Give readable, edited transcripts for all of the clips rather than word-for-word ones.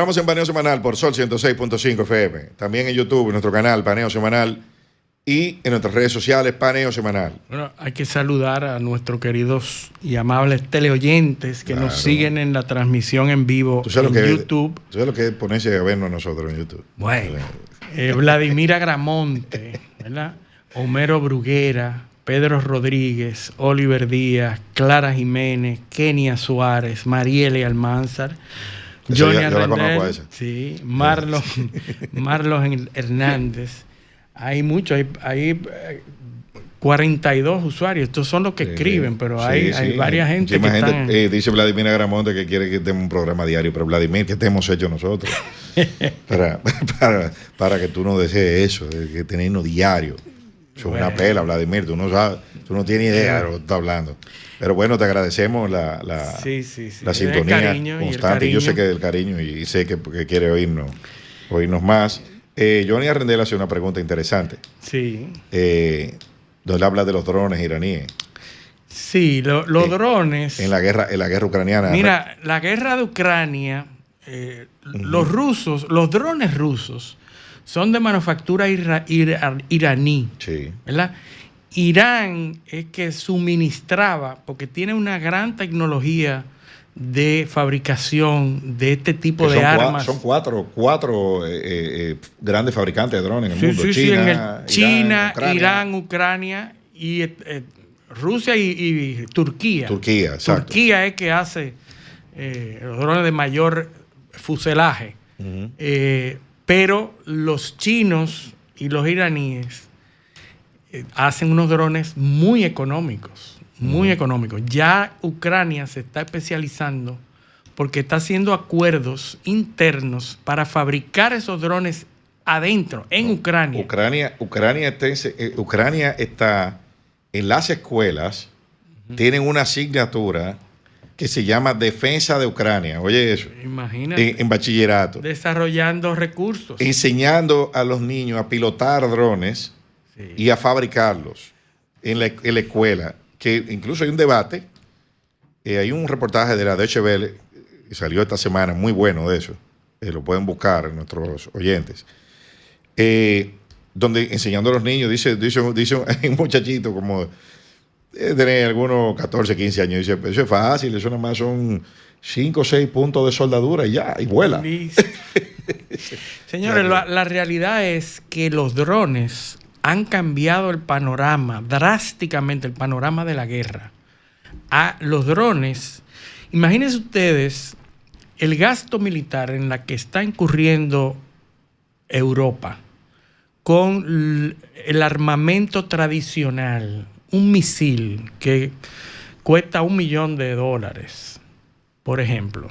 Estamos en Paneo Semanal por Sol 106.5 FM. También en YouTube, en nuestro canal Paneo Semanal. Y en nuestras redes sociales, Paneo Semanal. Bueno, hay que saludar a nuestros queridos y amables teleoyentes que nos siguen en la transmisión en vivo en YouTube. ¿Tú sabes lo que es ponerse a vernos nosotros en YouTube? Bueno, Vladimir Agramonte, ¿verdad? Homero Bruguera, Pedro Rodríguez, Oliver Díaz, Clara Jiménez, Kenia Suárez, Mariele Almanzar, Johnny Arrendel, sí, Marlon Hernández. Hay muchos, hay 42 usuarios. Estos son los que escriben, pero hay varias gente que están... dice Vladimir Agramonte que quiere que estemos un programa diario, pero Vladimir, ¿qué te hemos hecho nosotros? para que tú no desees eso, de que tenernos diario. Es una pela, Vladimir, tú no sabes, tú no tienes idea de lo que estás hablando. Pero bueno, te agradecemos la sintonía constante. Yo sé que del cariño y sé que quiere oírnos más. Johnny Arrendel hace una pregunta interesante. Sí. Donde habla de los drones iraníes. Sí, los drones. En la guerra ucraniana. Mira, la guerra de Ucrania, los drones rusos son de manufactura iraní. Sí. ¿Verdad? Irán es que suministraba, porque tiene una gran tecnología de fabricación de este tipo de armas. Son cuatro grandes fabricantes de drones en el mundo. China, Irán, Ucrania y Rusia y Turquía. Exacto. Turquía es que hace los drones de mayor fuselaje. Pero los chinos y los iraníes hacen unos drones muy económicos. Muy económico. Ya Ucrania se está especializando porque está haciendo acuerdos internos para fabricar esos drones adentro, en Ucrania. Ucrania está en las escuelas, tienen una asignatura que se llama Defensa de Ucrania. Oye eso. Imagínate. En bachillerato. Desarrollando recursos. Enseñando a los niños a pilotar drones y a fabricarlos en la escuela. Que incluso hay un debate, hay un reportaje de la Deutsche Welle que salió esta semana, muy bueno de eso, lo pueden buscar nuestros oyentes, donde enseñando a los niños, dice un muchachito como tener algunos 14, 15 años, dice, eso es fácil, eso nada más son 5 o 6 puntos de soldadura y ya, y vuela. Señores, la realidad es que los drones han cambiado el panorama, drásticamente el panorama de la guerra. A los drones, imagínense ustedes el gasto militar en la que está incurriendo Europa con el armamento tradicional, un misil que cuesta $1 millón, por ejemplo,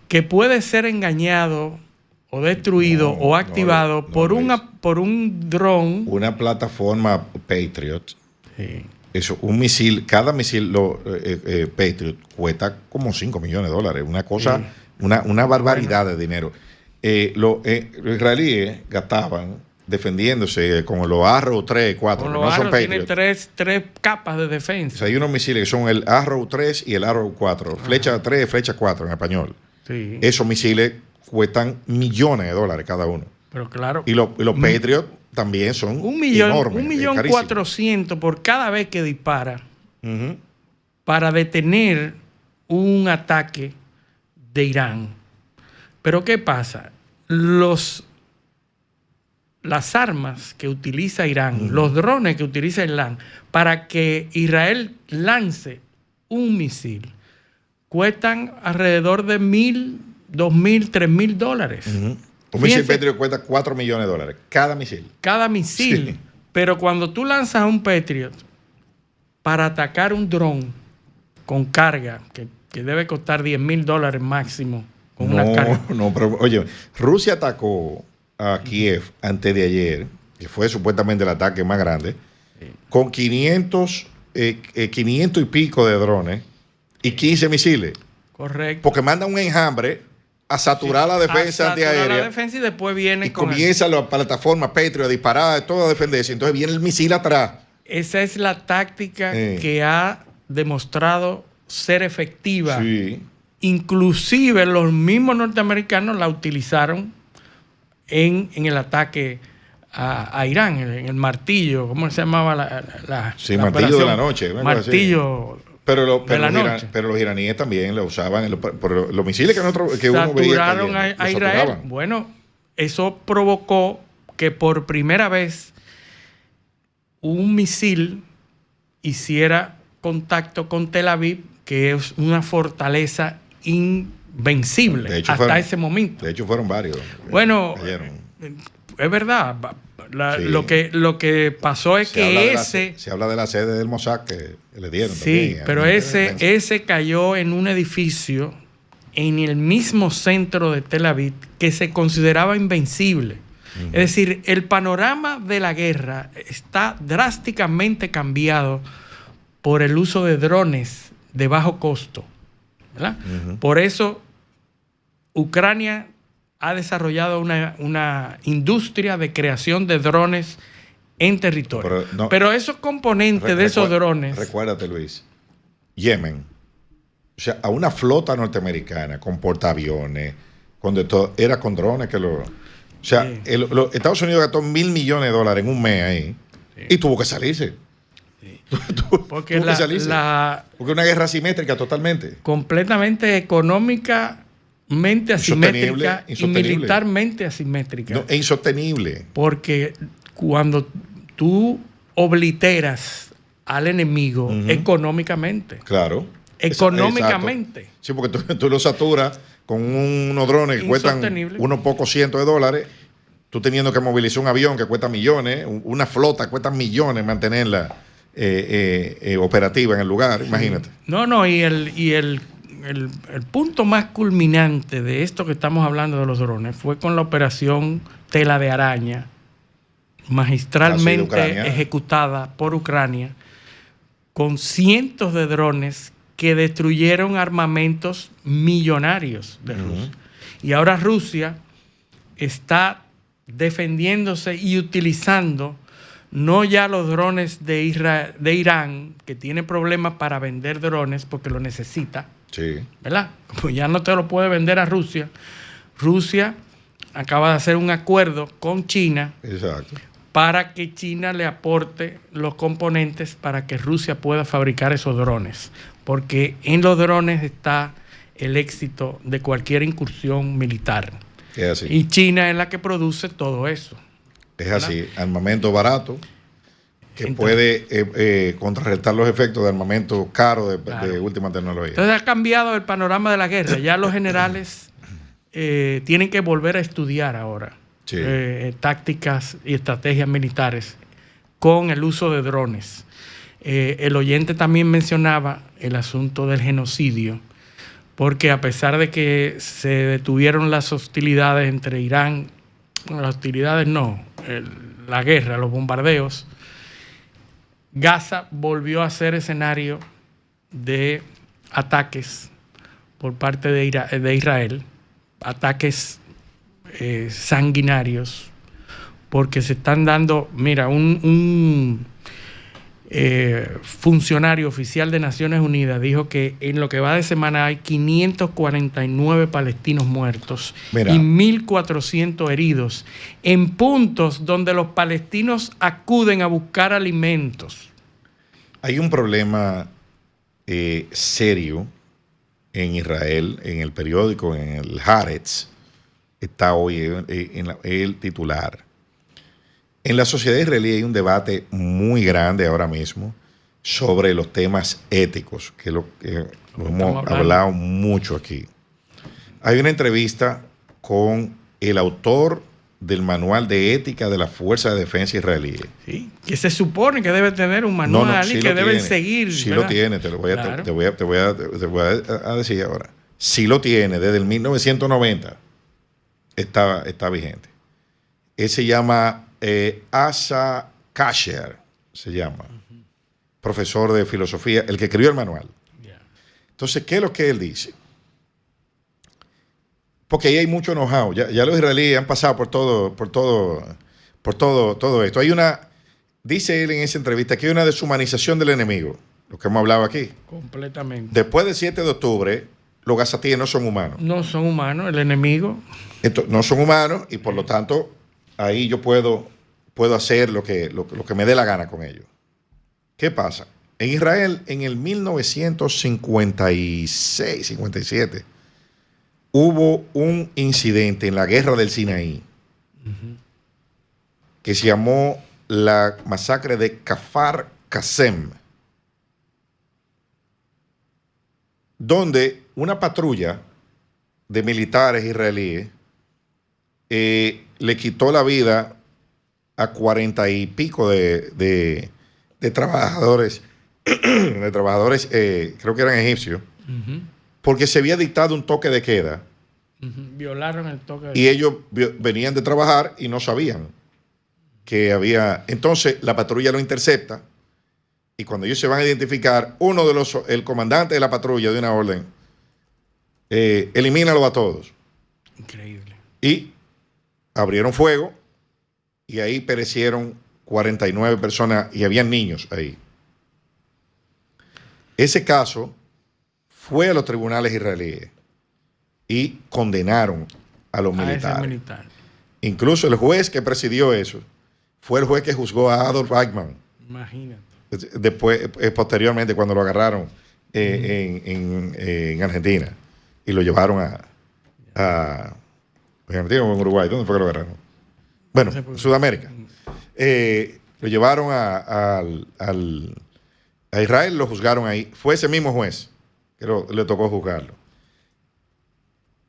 que puede ser engañado o destruido o activado por un dron. Una plataforma Patriot. Sí. Eso, un misil, cada misil Patriot cuesta como $5 millones. Una cosa, una barbaridad de dinero. Los israelíes gastaban defendiéndose con los Arrow 3, 4, que no son Patriot. Tiene tres capas de defensa. O sea, hay unos misiles que son el Arrow 3 y el Arrow 4. Flecha 3, flecha 4 en español. Sí. Esos misiles cuestan $millones cada uno. Pero claro. Y los Patriot también son enormes. $1.400.000 por cada vez que dispara para detener un ataque de Irán. Pero ¿qué pasa? Las armas que utiliza Irán, los drones que utiliza Irán para que Israel lance un misil, cuestan alrededor de $1,000, $2,000, $3,000. Un misil Patriot cuesta $4 millones. Cada misil. Cada misil. Sí. Pero cuando tú lanzas un Patriot para atacar un dron con carga, que debe costar $10,000 máximo, con una carga. Pero oye, Rusia atacó a Kiev antes de ayer, que fue supuestamente el ataque más grande, con 500 y pico de drones y 15 misiles. Correcto. Porque mandan un enjambre a saturar la defensa antiaérea. La defensa y después viene comienza la plataforma Patriot a disparar, todo a defenderse. Entonces viene el misil atrás. Esa es la táctica que ha demostrado ser efectiva inclusive los mismos norteamericanos la utilizaron en el ataque a Irán, en el martillo, ¿cómo se llamaba sí, la martillo de la noche. Martillo pero los iraníes también lo usaban por los misiles que uno veía saturaron a Israel. Bueno, eso provocó que por primera vez un misil hiciera contacto con Tel Aviv, que es una fortaleza invencible hasta ese momento. De hecho, fueron varios. Bueno, es verdad. Sí. Lo que pasó es que se habla de la sede del Mossad que le dieron. Sí, también, pero ese cayó en un edificio en el mismo centro de Tel Aviv que se consideraba invencible. Es decir, el panorama de la guerra está drásticamente cambiado por el uso de drones de bajo costo, ¿verdad? Por eso Ucrania ha desarrollado una industria de creación de drones en territorio. Pero esos componentes de esos drones... Recuérdate, Luis, Yemen, o sea, a una flota norteamericana con portaaviones, con de todo, era con drones que lo... O sea, sí. Estados Unidos gastó $1.000 millones en un mes ahí, sí, y tuvo que salirse. Sí. Porque tuvo que salirse. Porque una guerra asimétrica totalmente. Completamente económicamente asimétrica y militarmente asimétrica. No, es insostenible. Porque cuando tú obliteras al enemigo económicamente. Claro. Económicamente. Sí, porque tú lo saturas con unos drones que cuestan unos pocos cientos de dólares, tú teniendo que movilizar un avión que cuesta millones, una flota cuesta millones mantenerla operativa en el lugar, imagínate. No, y el punto más culminante de esto que estamos hablando de los drones fue con la operación Tela de Araña, magistralmente ejecutada por Ucrania, con cientos de drones que destruyeron armamentos millonarios de Rusia. Y ahora Rusia está defendiéndose y utilizando no ya los drones de Irán, que tiene problemas para vender drones porque lo necesita, sí, ¿verdad? Como ya no te lo puede vender a Rusia. Rusia acaba de hacer un acuerdo con China. Exacto. Para que China le aporte los componentes para que Rusia pueda fabricar esos drones. Porque en los drones está el éxito de cualquier incursión militar. Es así. Y China es la que produce todo eso. Es así, armamento barato que puede contrarrestar los efectos de armamento caro de última tecnología. Entonces ha cambiado el panorama de la guerra. Ya los generales tienen que volver a estudiar ahora, sí, tácticas y estrategias militares con el uso de drones. El oyente también mencionaba el asunto del genocidio, porque a pesar de que se detuvieron las hostilidades entre Irán, las hostilidades no, la guerra, los bombardeos, Gaza volvió a ser escenario de ataques por parte de Israel, ataques sanguinarios, porque se están dando, mira, un funcionario oficial de Naciones Unidas dijo que en lo que va de semana hay 549 palestinos muertos, mira, y 1.400 heridos en puntos donde los palestinos acuden a buscar alimentos. Hay un problema serio en Israel, en el periódico, en el Haaretz, está hoy en el titular. En la sociedad israelí hay un debate muy grande ahora mismo sobre los temas éticos, que lo hemos hablado mucho aquí. Hay una entrevista con el autor del manual de ética de la Fuerza de Defensa israelí. Sí, que se supone que debe tener un manual sí, y que deben seguir. Sí, ¿verdad? Lo tiene, te voy a decir ahora. Sí lo tiene, desde el 1990 está vigente. Él se llama Asa Kasher, se llama, profesor de filosofía, el que escribió el manual. Entonces, ¿qué es lo que él dice? Porque ahí hay mucho enojado. Ya los israelíes han pasado por todo esto. Dice él en esa entrevista que hay una deshumanización del enemigo, lo que hemos hablado aquí. Completamente. Después del 7 de octubre, los gazatíes no son humanos. No son humanos, el enemigo. Entonces, no son humanos y por lo tanto ahí yo puedo hacer lo que me dé la gana con ellos. ¿Qué pasa? En Israel, en el 1956, 57, hubo un incidente en la guerra del Sinaí que se llamó la masacre de Kfar Qasem, donde una patrulla de militares israelíes le quitó la vida a 40 y pico de trabajadores, creo que eran egipcios, porque se había dictado un toque de queda. Violaron el toque de queda. Y ellos venían de trabajar y no sabían que había. Entonces la patrulla lo intercepta y cuando ellos se van a identificar, el comandante de la patrulla de una orden, elimínalo a todos. Increíble. Y abrieron fuego y ahí perecieron 49 personas y habían niños ahí. Ese caso fue a los tribunales israelíes y condenaron a los militares. Incluso el juez que presidió eso fue el juez que juzgó a Adolf Eichmann. Imagínate. Después, posteriormente, cuando lo agarraron en Argentina y lo llevaron a Argentina o en Uruguay. ¿Dónde fue que lo agarraron? Bueno, en Sudamérica. Lo llevaron a Israel, lo juzgaron ahí. Fue ese mismo juez que le tocó juzgarlo.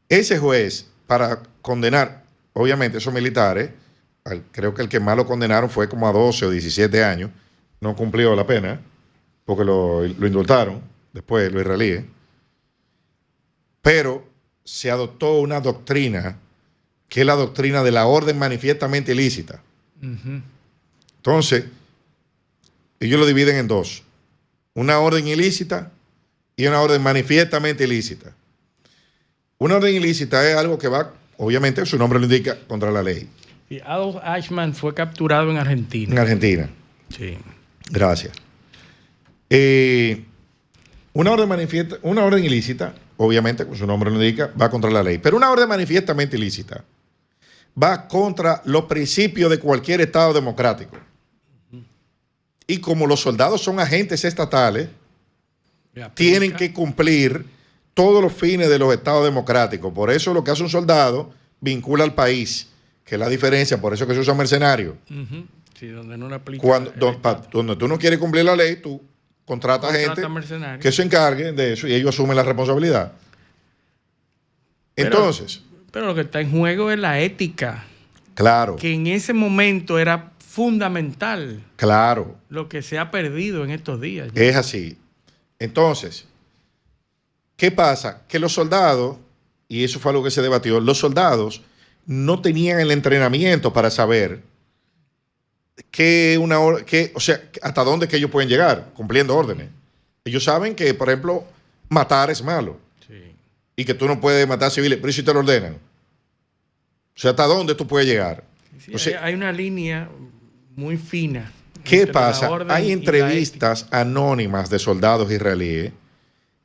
Ese juez, para condenar, obviamente, esos militares, creo que el que más lo condenaron fue como a 12 o 17 años, no cumplió la pena, porque lo indultaron después, los israelíes. Pero se adoptó una doctrina, que es la doctrina de la orden manifiestamente ilícita. Entonces, ellos lo dividen en dos: una orden ilícita y una orden manifiestamente ilícita. Una orden ilícita es algo que va, obviamente, su nombre lo indica, contra la ley. Y Adolf Eichmann fue capturado en Argentina. En Argentina. Sí. Gracias. Una orden ilícita, obviamente, como su nombre lo indica, va contra la ley. Pero una orden manifiestamente ilícita va contra los principios de cualquier Estado democrático. Y como los soldados son agentes estatales, tienen que cumplir todos los fines de los estados democráticos. Por eso lo que hace un soldado vincula al país, que es la diferencia. Por eso que se usa mercenario. Sí, donde no le aplica. Donde tú no quieres cumplir la ley, tú contratas gente que se encargue de eso y ellos asumen la responsabilidad. Entonces. Pero lo que está en juego es la ética. Claro. Que en ese momento era fundamental. Claro. Lo que se ha perdido en estos días. Es así. Entonces, ¿qué pasa? Que los soldados, y eso fue algo que se debatió, los soldados no tenían el entrenamiento para saber hasta dónde que ellos pueden llegar cumpliendo órdenes. Ellos saben que, por ejemplo, matar es malo. Sí. Y que tú no puedes matar civiles, pero ¿y si te lo ordenan? O sea, ¿hasta dónde tú puedes llegar? Sí, o sea, hay una línea muy fina. ¿Qué pasa? Hay entrevistas anónimas de soldados israelíes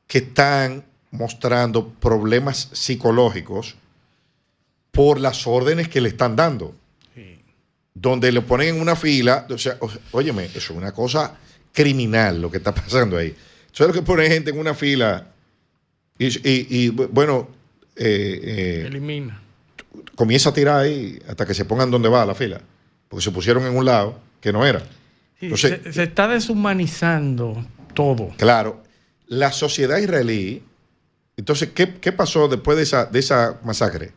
que están mostrando problemas psicológicos por las órdenes que le están dando. Sí. Donde le ponen en una fila. O sea, óyeme, eso es una cosa criminal lo que está pasando ahí. Eso es lo que pone gente en una fila y bueno... elimina. Comienza a tirar ahí hasta que se pongan donde va la fila. Porque se pusieron en un lado que no era. Sí, entonces, se está deshumanizando todo. Claro. La sociedad israelí. Entonces, ¿qué pasó después de esa masacre?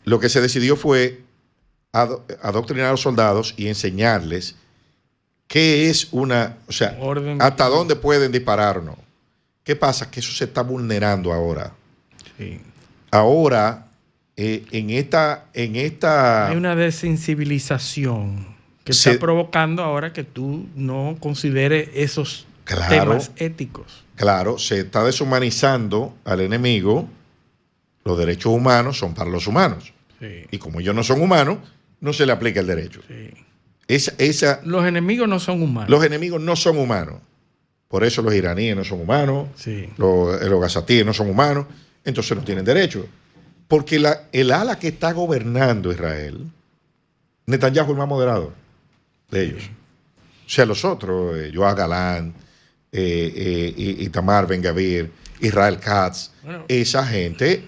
Lo que se decidió fue adoctrinar a los soldados y enseñarles qué es hasta dónde pueden disparar o no. ¿Qué pasa? Que eso se está vulnerando ahora. Sí. Ahora, en esta... Hay una desensibilización que está provocando ahora que tú no consideres esos temas éticos. Claro, se está deshumanizando al enemigo. Los derechos humanos son para los humanos. Sí. Y como ellos no son humanos, no se le aplica el derecho. Sí. Los enemigos no son humanos. Los enemigos no son humanos. Por eso los iraníes no son humanos, sí. los gazatíes no son humanos, entonces no tienen derecho. Porque el ala que está gobernando Israel, Netanyahu es el más moderado de ellos. O sea, los otros, Yoav Galán, Itamar Ben-Gavir, Israel Katz, bueno, esa gente...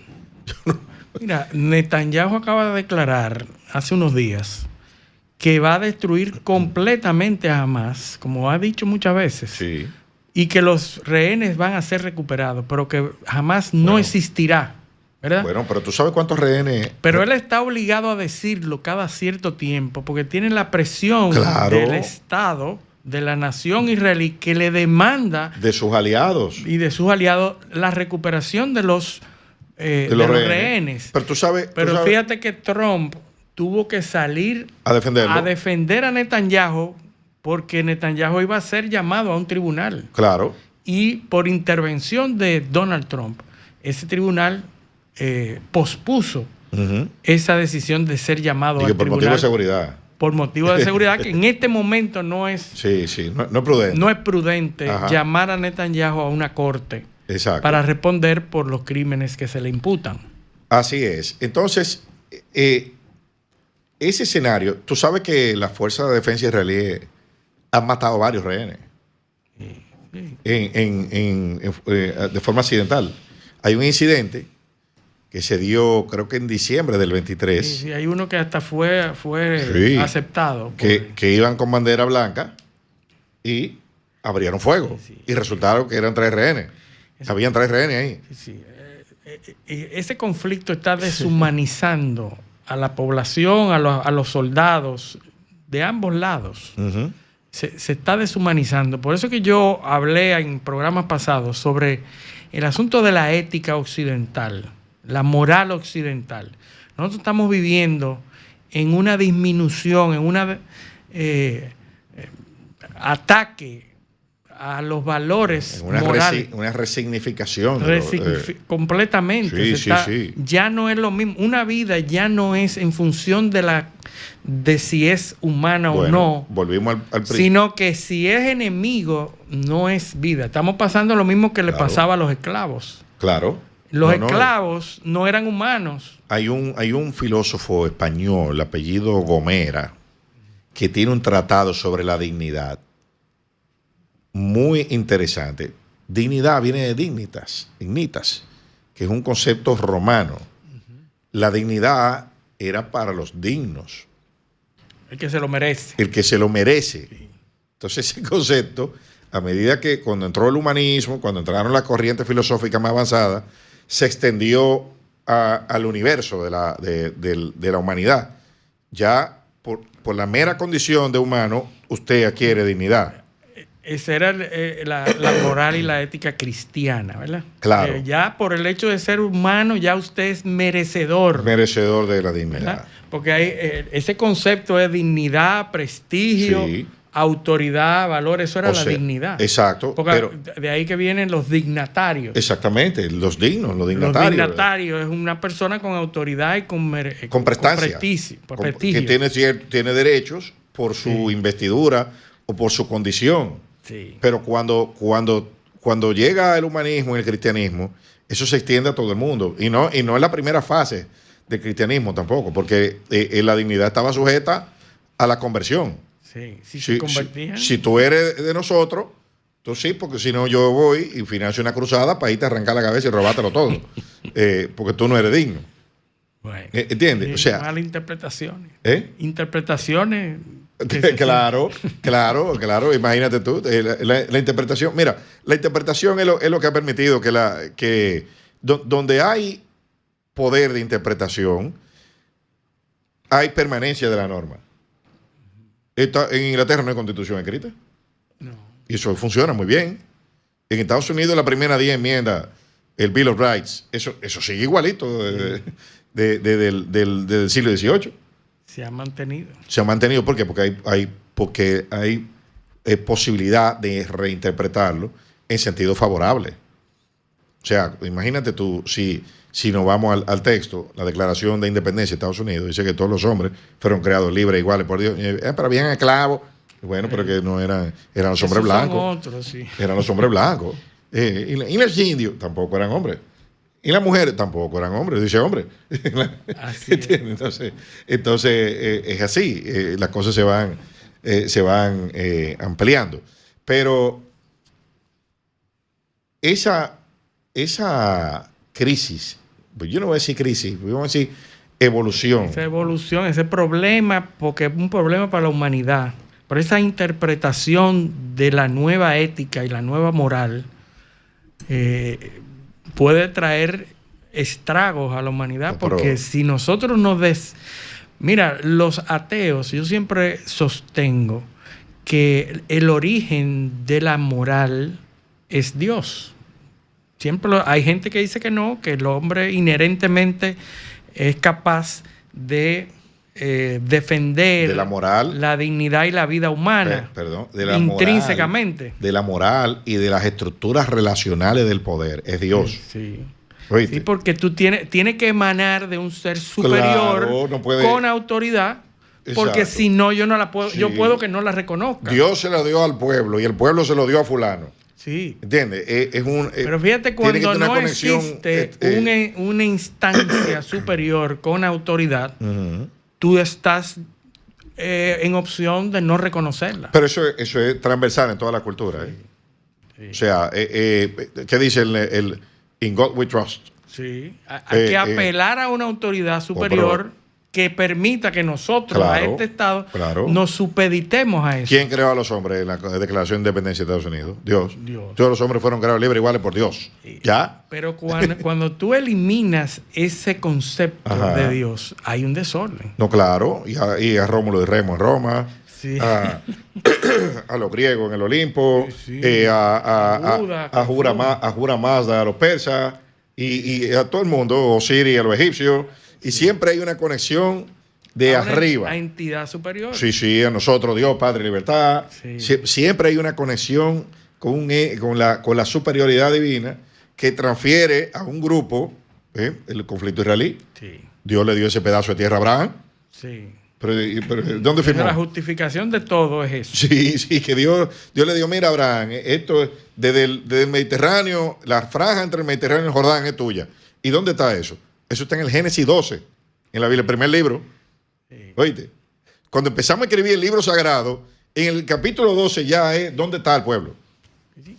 Mira, Netanyahu acaba de declarar hace unos días que va a destruir completamente a Hamas, como ha dicho muchas veces, sí, y que los rehenes van a ser recuperados, pero que Hamas no existirá, ¿verdad? Bueno, pero tú sabes cuántos rehenes... Pero él está obligado a decirlo cada cierto tiempo, porque tiene la presión del Estado, de la nación israelí, que le demanda... De sus aliados. Y de sus aliados, la recuperación de los rehenes. Pero tú sabes... Fíjate que Trump tuvo que salir a defenderlo, a defender a Netanyahu, porque Netanyahu iba a ser llamado a un tribunal. Claro. Y por intervención de Donald Trump, ese tribunal pospuso esa decisión de ser llamado al tribunal. Por motivo de seguridad. Por motivo de seguridad, que en este momento no es... Sí, no es prudente. No es prudente llamar a Netanyahu a una corte. Exacto. Para responder por los crímenes que se le imputan. Así es. Entonces, ese escenario, tú sabes que las fuerzas de defensa israelíes han matado varios rehenes de forma accidental. Hay un incidente que se dio, creo que en diciembre del 23. Sí, hay uno que hasta fue aceptado. Que iban con bandera blanca y abrieron fuego. Y resultaron que eran 3 rehenes. Habían 3 rehenes ahí. Sí. Ese conflicto está deshumanizando a la población, a los soldados de ambos lados. Se está deshumanizando. Por eso que yo hablé en programas pasados sobre el asunto de la ética occidental, la moral occidental. Nosotros estamos viviendo en una disminución, en un ataque a los valores morales. Una resignificación. Completamente. Ya no es lo mismo. Una vida ya no es en función de si es humana o no. Volvimos al principio. Sino que si es enemigo, no es vida. Estamos pasando lo mismo que le pasaba a los esclavos. Claro. Los esclavos no eran humanos. Hay un filósofo español, apellido Gomera, que tiene un tratado sobre la dignidad muy interesante. Dignidad viene de dignitas, que es un concepto romano. La dignidad era para los dignos. El que se lo merece. El que se lo merece. Entonces ese concepto, a medida que cuando entró el humanismo, cuando entraron las corrientes filosóficas más avanzadas, se extendió al universo de la humanidad. Ya por la mera condición de humano, usted adquiere dignidad. Esa era la moral y la ética cristiana, ¿verdad? Claro. Ya por el hecho de ser humano, ya usted es merecedor. Merecedor de la dignidad. ¿Verdad? Porque hay, ese concepto de dignidad, prestigio, autoridad, valor, eso era la dignidad. Exacto. Porque de ahí que vienen los dignatarios. Exactamente, los dignatarios. Los dignatarios es una persona con autoridad y con prestancia. Con prestigio. Que tiene derechos por su investidura o por su condición. Sí. Pero cuando llega el humanismo y el cristianismo, eso se extiende a todo el mundo. Y no es la primera fase del cristianismo tampoco, porque la dignidad estaba sujeta a la conversión. Sí, se convertían. Si tú eres de nosotros, tú sí, porque si no yo voy y financio una cruzada para irte a arrancar la cabeza y robártelo todo. Porque tú no eres digno. Bueno, ¿entiendes? O sea, malas interpretaciones. Interpretaciones. Claro. Imagínate tú, la interpretación. Mira, la interpretación es lo que ha permitido que donde hay poder de interpretación, hay permanencia de la norma. En Inglaterra no hay constitución escrita. No. Y eso funciona muy bien. En Estados Unidos la primera 10 enmiendas, el Bill of Rights, eso sigue igualito del siglo XVIII. Se ha mantenido. Se ha mantenido, ¿por qué? Porque hay posibilidad de reinterpretarlo en sentido favorable. O sea, imagínate tú, si nos vamos al texto, la Declaración de Independencia de Estados Unidos dice que todos los hombres fueron creados libres, iguales por Dios, pero habían esclavos. Bueno, pero que no eran los hombres blancos. Otros, sí. Eran los hombres blancos. Y los indios tampoco eran hombres. Y las mujeres tampoco eran hombres, dice hombre. Así es. Entonces es así, las cosas se van ampliando. Pero esa crisis, pues yo no voy a decir crisis, voy a decir evolución. Esa evolución, ese problema, porque es un problema para la humanidad. Pero esa interpretación de la nueva ética y la nueva moral puede traer estragos a la humanidad, porque si nosotros Mira, los ateos, yo siempre sostengo que el origen de la moral es Dios. Siempre hay gente que dice que no, que el hombre inherentemente es capaz de defender de la moral, la dignidad y la vida humana, de la intrínsecamente. Moral, de la moral y de las estructuras relacionales del poder. Es Dios. Sí. Sí, porque tú tienes que emanar de un ser superior, claro, no puede, con autoridad. Porque si no, yo no la puedo, yo puedo que no la reconozca. Dios se la dio al pueblo y el pueblo se lo dio a fulano. Sí. ¿Entiendes? Pero fíjate, cuando no existe una instancia superior con autoridad, tú estás en opción de no reconocerla. Pero eso es transversal en toda la cultura. Sí. O sea, ¿qué dice el In God We Trust? Sí. Hay que apelar a una autoridad superior que permita que nosotros, a este Estado, nos supeditemos a eso. ¿Quién creó a los hombres en la Declaración de Independencia de Estados Unidos? Dios. Todos los hombres fueron creados libres iguales por Dios. ¿Ya? Pero cuando tú eliminas ese concepto de Dios, hay un desorden. No, claro. Y a Rómulo y Remo en Roma. Sí. A los griegos en el Olimpo. Sí. A Jura Mazda a los persas. Y a todo el mundo. Osiris a los egipcios. Y siempre hay una conexión de arriba. A entidad superior. Sí, a nosotros, Dios, Padre, Libertad. Sí. Siempre hay una conexión con la superioridad divina que transfiere a un grupo, el conflicto israelí. Sí. Dios le dio ese pedazo de tierra a Abraham. Sí. Pero ¿dónde firmó? La justificación de todo es eso. Sí, que Dios le dio, mira, Abraham, esto desde el Mediterráneo, la franja entre el Mediterráneo y el Jordán es tuya. ¿Y dónde está eso? Eso está en el Génesis 12, en la Biblia, el primer libro. Sí. ¿Oíste? Cuando empezamos a escribir el libro sagrado, en el capítulo 12 ya es ¿dónde está el pueblo?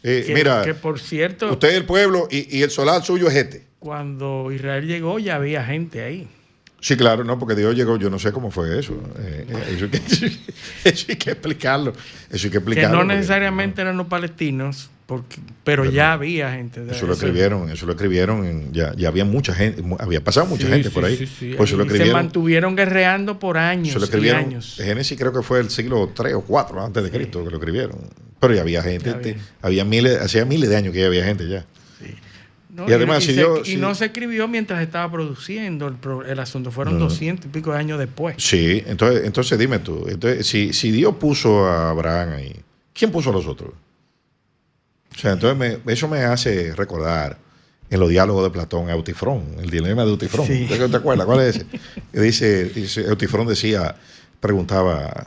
Mira, que por cierto, usted es el pueblo y el solar suyo es este. Cuando Israel llegó ya había gente ahí. Sí, claro, no, porque Dios llegó, yo no sé cómo fue eso. Eso hay que explicarlo. Que no necesariamente eran los palestinos, pero ya había gente. Eso lo escribieron, ya había mucha gente, había pasado mucha gente por ahí. Sí. Pues se mantuvieron guerreando por años. Eso lo escribieron, Génesis creo que fue el siglo 3 o 4 antes de Cristo que lo escribieron. Pero ya había gente, hacía miles de años que ya había gente ya. Sí. No, y además, no se escribió mientras estaba produciendo el asunto, fueron 200 y pico de años después. Sí, entonces dime tú, si Dios puso a Abraham ahí, ¿quién puso a los otros? O sea, entonces eso me hace recordar en los diálogos de Platón a Eutifrón, el dilema de Eutifrón. Sí. ¿Te acuerdas? ¿Cuál es ese? Dice Eutifrón preguntaba,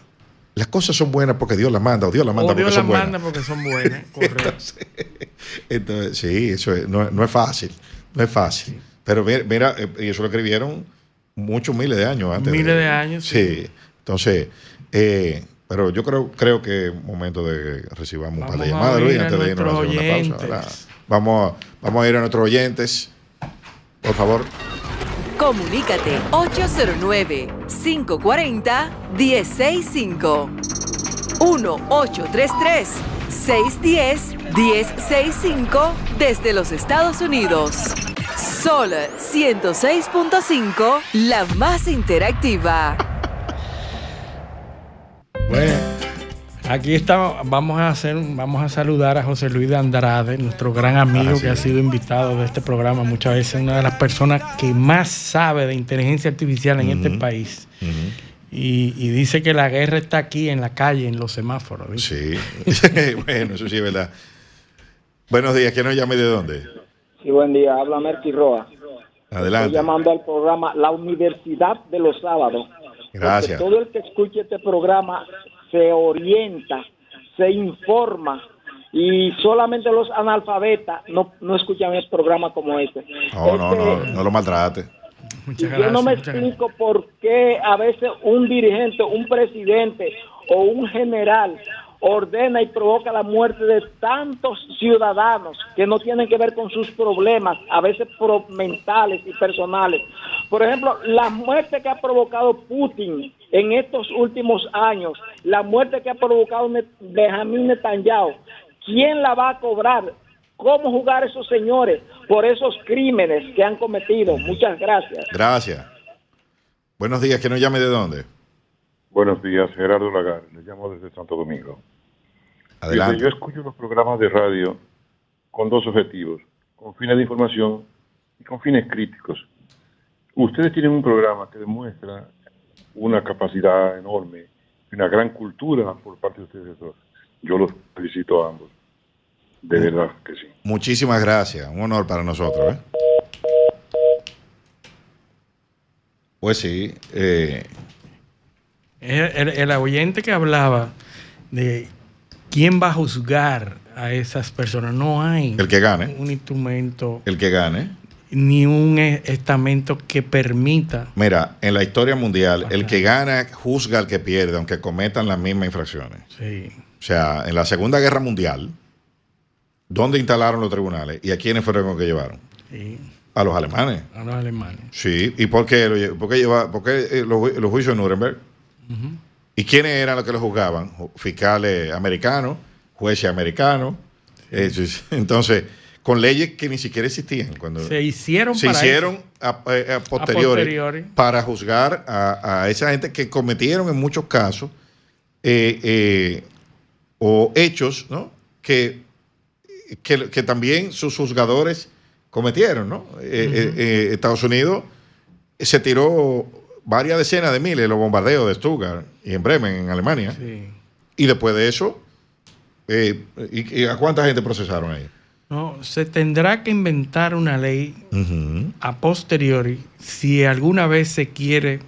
¿las cosas son buenas porque Dios las manda o Dios las manda porque son buenas? Dios las manda porque son buenas, correcto. Entonces, sí, eso no es fácil, no es fácil. Sí. Pero mira, y eso lo escribieron muchos miles de años antes. Miles de años. Sí. Entonces, pero yo creo que es momento de que recibamos un par de llamadas, Luis, antes de irnos a la segunda pausa. Vamos a ir a nuestros oyentes, por favor. Comunícate 809-540-1065 1-833-610-1065 desde los Estados Unidos. Sol 106.5, la más interactiva. Bueno, aquí estamos. Vamos a saludar a José Luis de Andrade, nuestro gran amigo que ha sido invitado de este programa muchas veces, una de las personas que más sabe de inteligencia artificial en este país. Y dice que la guerra está aquí en la calle, en los semáforos. ¿Viste? Sí, bueno, eso sí es verdad. Buenos días, ¿quién nos llama y de dónde? Sí, buen día, habla Merky Roa. Adelante. Estoy llamando al programa La Universidad de los Sábados. Gracias. Porque todo el que escuche este programa se orienta, se informa, y solamente los analfabetas no escuchan el programa como este. No lo maltrate. Muchas gracias, yo no me explico por qué a veces un dirigente, un presidente o un general ordena y provoca la muerte de tantos ciudadanos que no tienen que ver con sus problemas, a veces mentales y personales. Por ejemplo, la muerte que ha provocado Putin en estos últimos años, la muerte que ha provocado Benjamín Netanyahu, ¿quién la va a cobrar? ¿Cómo jugar esos señores por esos crímenes que han cometido? Muchas gracias. Gracias. Buenos días, ¿que nos llame de dónde? Buenos días, Gerardo Lagar, le llamo desde Santo Domingo. Adelante. Yo escucho los programas de radio con dos objetivos, con fines de información y con fines críticos. Ustedes tienen un programa que demuestra una capacidad enorme, una gran cultura por parte de ustedes dos. Yo los felicito a ambos. De verdad que sí. Muchísimas gracias. Un honor para nosotros. Pues sí. El oyente que hablaba de quién va a juzgar a esas personas. No hay el que gane. Un instrumento. El que gane. Ni un estamento que permita. Mira, en la historia mundial, el que gana juzga al que pierde, aunque cometan las mismas infracciones. Sí. O sea, en la Segunda Guerra Mundial, ¿dónde instalaron los tribunales? ¿Y a quiénes fueron los que llevaron? Sí. A los alemanes. A los alemanes. Sí. ¿Y por qué los juicios de Nuremberg? Uh-huh. ¿Y quiénes eran los que los juzgaban? Fiscales americanos, jueces americanos. Sí. Entonces, con leyes que ni siquiera existían. Cuando se hicieron a posteriori para juzgar a esa gente que cometieron en muchos casos o hechos, ¿no? que también sus juzgadores cometieron, ¿no? Estados Unidos se tiró varias decenas de miles de los bombardeos de Stuttgart y en Bremen, en Alemania. Sí. Y después de eso, ¿y a cuánta gente procesaron ahí? No, se tendrá que inventar una ley a posteriori si alguna vez se quiere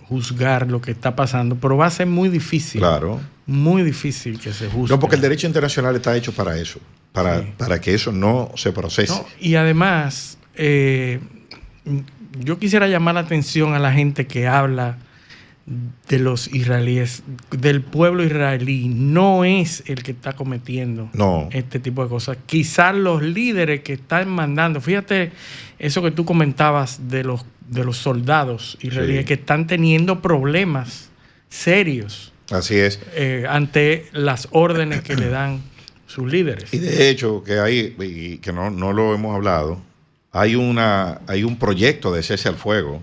juzgar lo que está pasando, pero va a ser muy difícil. Claro. Muy difícil que se juzgue. No, porque el derecho internacional está hecho para eso, para que eso no se procese. No, y además, yo quisiera llamar la atención a la gente que habla de los israelíes, del pueblo israelí. No es el que está cometiendo este tipo de cosas. Quizás los líderes que están mandando, fíjate eso que tú comentabas de los soldados israelíes, que están teniendo problemas serios. Así es. Ante las órdenes que le dan sus líderes. Y de hecho, que hay, y que no lo hemos hablado, hay un proyecto de cese al fuego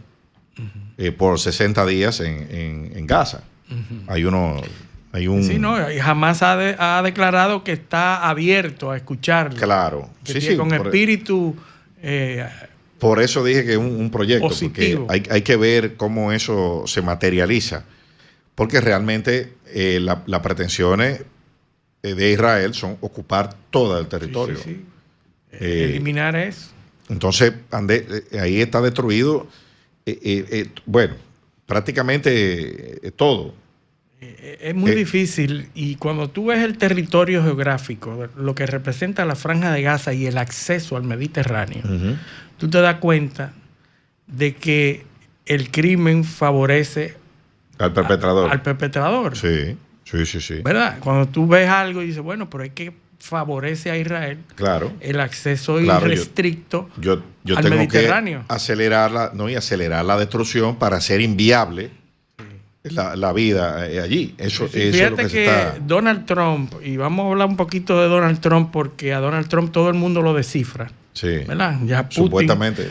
por 60 días en Gaza. Hay un... Sí, no, jamás ha declarado que está abierto a escucharlo. Claro. Que con espíritu... por eso dije que es un proyecto, positivo. Porque hay que ver cómo eso se materializa. Porque realmente las pretensiones de Israel son ocupar todo el territorio. Sí. Eliminar eso. Entonces, ahí está destruido, bueno, prácticamente todo. Es muy difícil, y cuando tú ves el territorio geográfico, lo que representa la Franja de Gaza y el acceso al Mediterráneo, tú te das cuenta de que el crimen favorece al perpetrador. Al perpetrador. Sí. ¿Verdad? Cuando tú ves algo y dices, bueno, pero es que favorece a Israel. Claro. El acceso irrestricto yo al tengo Mediterráneo. Que acelerar la destrucción para hacer inviable la vida allí. Eso es lo que se está... Donald Trump, y vamos a hablar un poquito de Donald Trump, porque a Donald Trump todo el mundo lo descifra. Sí. ¿Verdad? Ya Putin, supuestamente.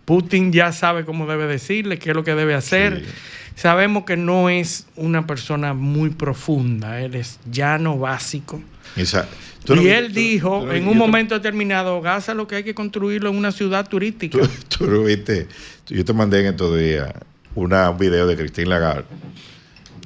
Putin ya sabe cómo debe decirle, qué es lo que debe hacer. Sí. Sabemos que no es una persona muy profunda, él es llano, básico. Él dijo en un momento determinado, Gaza lo que hay que construirlo en una ciudad turística. Tú lo viste, yo te mandé en estos días un video de Christine Lagarde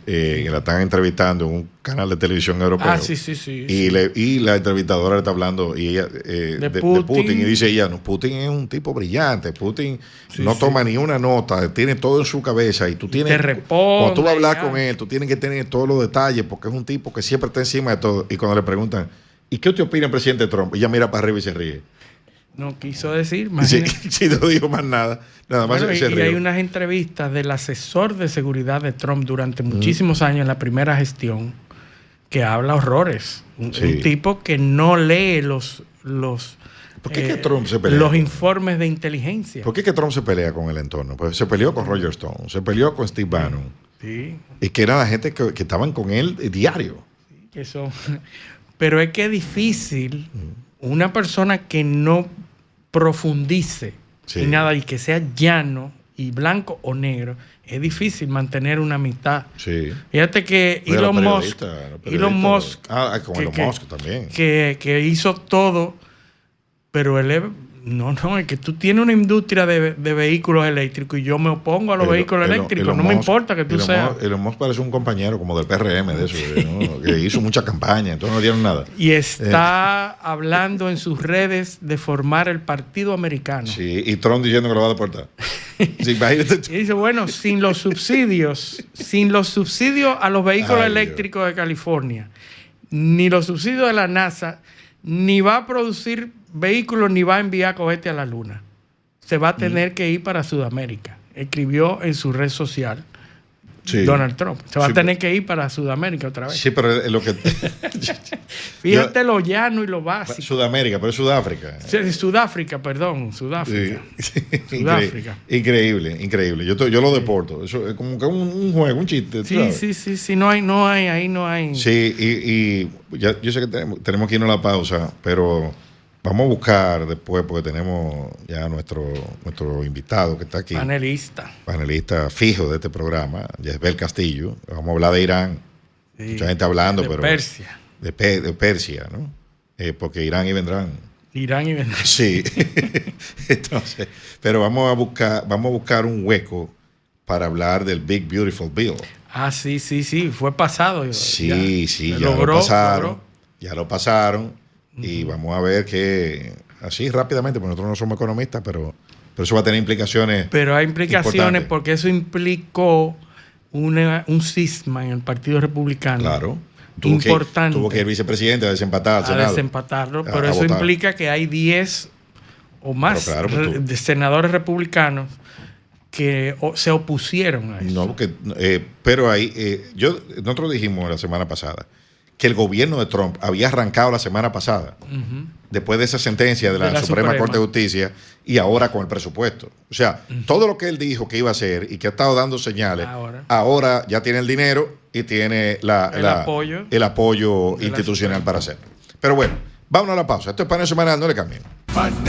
que la están entrevistando en un canal de televisión europeo. Ah, sí. Y la entrevistadora le está hablando y ella, de Putin. Y dice ella, no, Putin es un tipo brillante. Putin no toma ni una nota, tiene todo en su cabeza. Y tú tienes, te responde, cuando tú vas a hablar con él, tú tienes que tener todos los detalles porque es un tipo que siempre está encima de todo. Y cuando le preguntan, ¿y qué usted opina del presidente Trump? Ella mira para arriba y se ríe. No quiso decir, sí, no dijo más nada. Nada más se rió. Y hay unas entrevistas del asesor de seguridad de Trump durante muchísimos años en la primera gestión que habla horrores. Un tipo que no lee ¿Por qué que Trump se pelea? Los informes de inteligencia. ¿Por qué que Trump se pelea con el entorno? Pues se peleó con Roger Stone, se peleó con Steve Bannon. Sí. Y que era la gente que estaban con él diario. Eso. Pero es que es difícil una persona que no profundice en nada y que sea llano y blanco o negro, es difícil mantener una amistad. Sí. Fíjate que Elon Musk, como Elon Musk también, que hizo todo, pero él es es que tú tienes una industria de vehículos eléctricos y yo me opongo a los vehículos eléctricos. No me importa que tú seas. Elon Musk parece un compañero como del PRM de eso, ¿no? Que hizo mucha campaña, entonces no dieron nada. Y está hablando en sus redes de formar el Partido Americano. Sí, y Trump diciendo que lo va a deportar. Sí, imagínate. Y dice, bueno, sin los subsidios a los vehículos eléctricos de California, ni los subsidios de la NASA, ni va a producir vehículos ni va a enviar cohetes a la luna. Se va a tener que ir para Sudamérica. Escribió en su red social Donald Trump. Se va a tener que ir para Sudamérica otra vez. Sí, pero es lo que... Fíjate lo llano y lo básico. Sudamérica, pero es Sudáfrica. Sudáfrica. Sudáfrica. Increíble. Yo lo deporto. Eso es como que un juego, un chiste. Sí. No hay. Sí, y yo sé que tenemos que irnos a la pausa, pero vamos a buscar después, porque tenemos ya nuestro invitado que está aquí. Panelista fijo de este programa, Yesbel Castillo. Vamos a hablar de Irán. Sí, mucha gente hablando, pero... Persia. De Persia, ¿no? Porque Irán y vendrán. Sí. Entonces, pero vamos a buscar un hueco para hablar del Big Beautiful Bill. Ah, sí. Fue pasado. Sí, ya lo pasaron. Y vamos a ver que, así rápidamente, porque nosotros no somos economistas, pero eso va a tener implicaciones. Pero hay implicaciones porque eso implicó un cisma en el Partido Republicano. Claro. Importante. Tuvo que ir el vicepresidente a desempatar al Senado. Desempatarlo, pero eso implica que hay 10 o más de senadores republicanos que se opusieron a eso. No, porque, pero ahí, nosotros dijimos la semana pasada que el gobierno de Trump había arrancado la semana pasada, después de esa sentencia de la Suprema Corte de Justicia, y ahora con el presupuesto. O sea, todo lo que él dijo que iba a hacer y que ha estado dando señales, ahora ya tiene el dinero y tiene el apoyo institucional para hacerlo. Pero bueno, vámonos a la pausa. Esto es Panel Semanal, no le cambien.